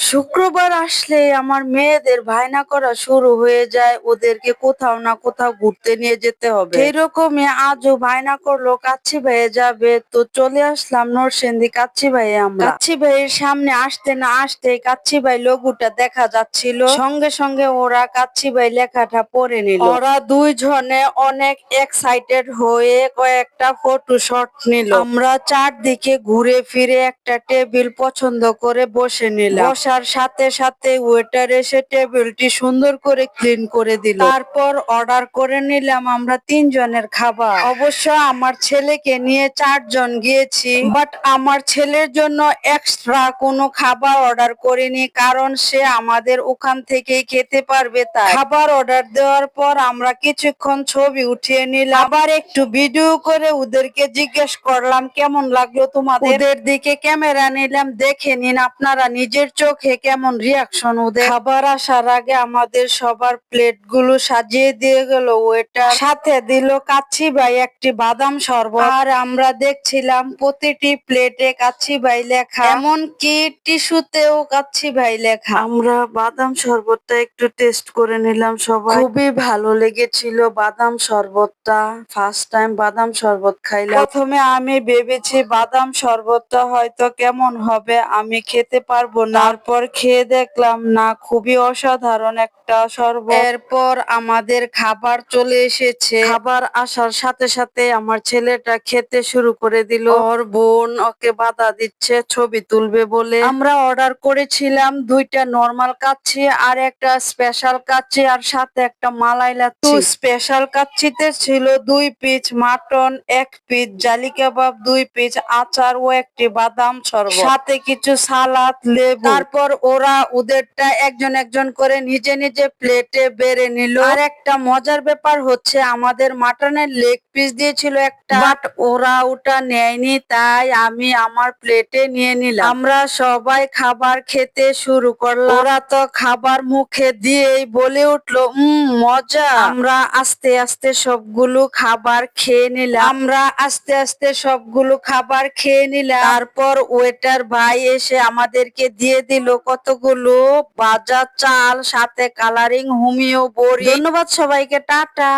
শুক্রবার আসলে আমার মেয়েদের বায়না করা শুরু হয়ে যায়, ওদেরকে কোথাও না কোথাও ঘুরতে নিয়ে যেতে হবে। সেইরকমই আজও বায়না করলো কাচ্চি ভাইয়ে যাবে, তো চলে আসলাম নরসিংদী কাচ্চি ভাইয়ে। আমরা কাচ্চি ভাইয়ের সামনে আসতে না আসতে কাচ্চি ভাই লোগোটা দেখা যাচ্ছিল, সঙ্গে সঙ্গে ওরা কাচ্চি ভাই লেখাটা পড়ে নিল। ওরা দুইজনে অনেক এক্সাইটেড হয়ে কয়েকটা ফটো শট নিল। আমরা চারদিকে ঘুরে ফিরে একটা টেবিল পছন্দ করে বসে নিলাম। বসার সাথে সাথে ওয়েটার এসে টেবিলটি সুন্দর করে ক্লিন করে দিল। তারপর অর্ডার করে নিলাম আমরা 3 জনের খাবার। অবশ্য আমার ছেলেকে নিয়ে 4 জন গিয়েছি, বাট আমার ছেলের জন্য এক্সট্রা কোনো খাবার অর্ডার করিনি, কারণ সে আমাদের ওখান থেকেই খেতে পারবে। তাই খাবার অর্ডার দেওয়ার পর আমরা কিছুক্ষণ ছবি উঠিয়ে নিলাম, আবার একটু ভিডিও করে ওদেরকে জিজ্ঞেস করলাম কেমন লাগলো তোমাদের। ওদের দিকে ক্যামেরা নিলাম, দেখে নিন আপনারা নিজের চোখে কেমন রিয়াকশন ওদের। খাবার আসার আগে আমাদের সবার প্লেট গুলো সাজিয়ে দিয়ে গেল ওয়েটার, সাথে দিল কাচ্চি ভাই একটি বাদাম শরবত। আর আমরা দেখছিলাম প্রতিটি প্লেটে কাচ্চি ভাই লেখা, এমনকি টিস্যুতেও কাচ্চি ভাই লেখা। আমরা বাদাম শরবতটা একটু টেস্ট করে নিলাম সবাই, খুবই ভালো লেগেছিল বাদাম শরবতটা। ফার্স্ট টাইম বাদাম শরবত খাইলাম। প্রথমে আমি ভেবেছি বাদাম শরবতটা হয়তো কেমন হবে, আমি খেতে পারবো না। তারপর খেয়ে দেখলাম না, খুবই অসাধারণ একটা শরবত। এরপর আমাদের খাবার চলে এসেছে। খাবার আসার সাথে সাথে আমার ছেলেটা খেতে শুরু করে দিল। ওর বোন ওকে বাধা দিচ্ছে ছবি তুলবে বলে। আমরা অর্ডার করেছিলাম 2টা নরমাল কাচ্চি আর একটা স্পেশাল কাচ্চি, আর সাথে একটা মালাই লাচ্ছি। স্পেশাল কাচ্চিতে ছিল 2 পিস মাটন, 1 পিস জালি কাবাব, 2 পিস আচার ও একটি বাদাম শরবত, সাথে কিছু সালাদ, লেবু। তারপর ওরা ওদেরটা একজন একজন করে নিজে নিজে প্লেটে বেড়ে নিল। আর একটা মজার ব্যাপার হচ্ছে আমাদের মাটনের লেগ পিস দিয়েছিল একটা, বাট ওরা ওটা নেয়নি, তাই আমি আমার প্লেটে নিয়ে নিলাম। আমরা সবাই খাবার খেতে শুরু করলাম। ওরা তো খাবার মুখে দিয়েই বলে উঠলো মজা। আমরা আস্তে আস্তে সবগুলো খাবার খেয়ে নিলাম। তারপর ওয়েটার ভাই এসে আমাদেরকে দিয়ে দিল কতগুলো ভাজা চাল, সাথে কালারিং হোমিও বড়ি। ধন্যবাদ সবাইকে, টাটা।